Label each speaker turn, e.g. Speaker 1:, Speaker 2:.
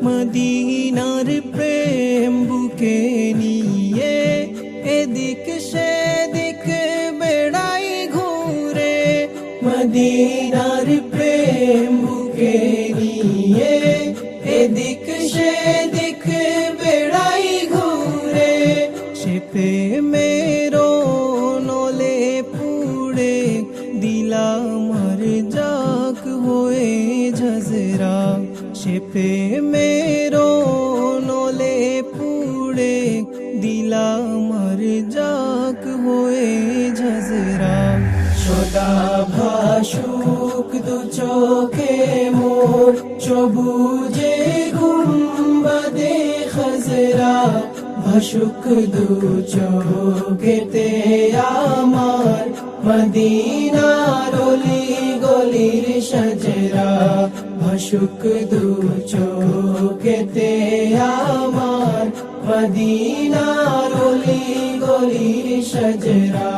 Speaker 1: মদিনার প্রেম বুকে নিয়ে এদিক সেদিক বেড়াই ঘুরে, মদিনার প্রেম বুকে নিয়ে এদিক সেদিক বেড়াই ঘুরে। সে প্রেমেরও নলে পুড়ে দিলাম আর জাগ হয়ে ঝজরা। সে প্রেমেরও নলে পুড়ে দিলাম আর জাগ হয়ে ঝজরা। সদা ভাসুক দু চোখে মোর সবুজে গুম্বদে খজরা, ভাসুক দু চোখেতে আমার মদিনার অলি গলির সজরা। ভাসুক দু চোখেতে আমার মদিনার অলি গলির সজরা।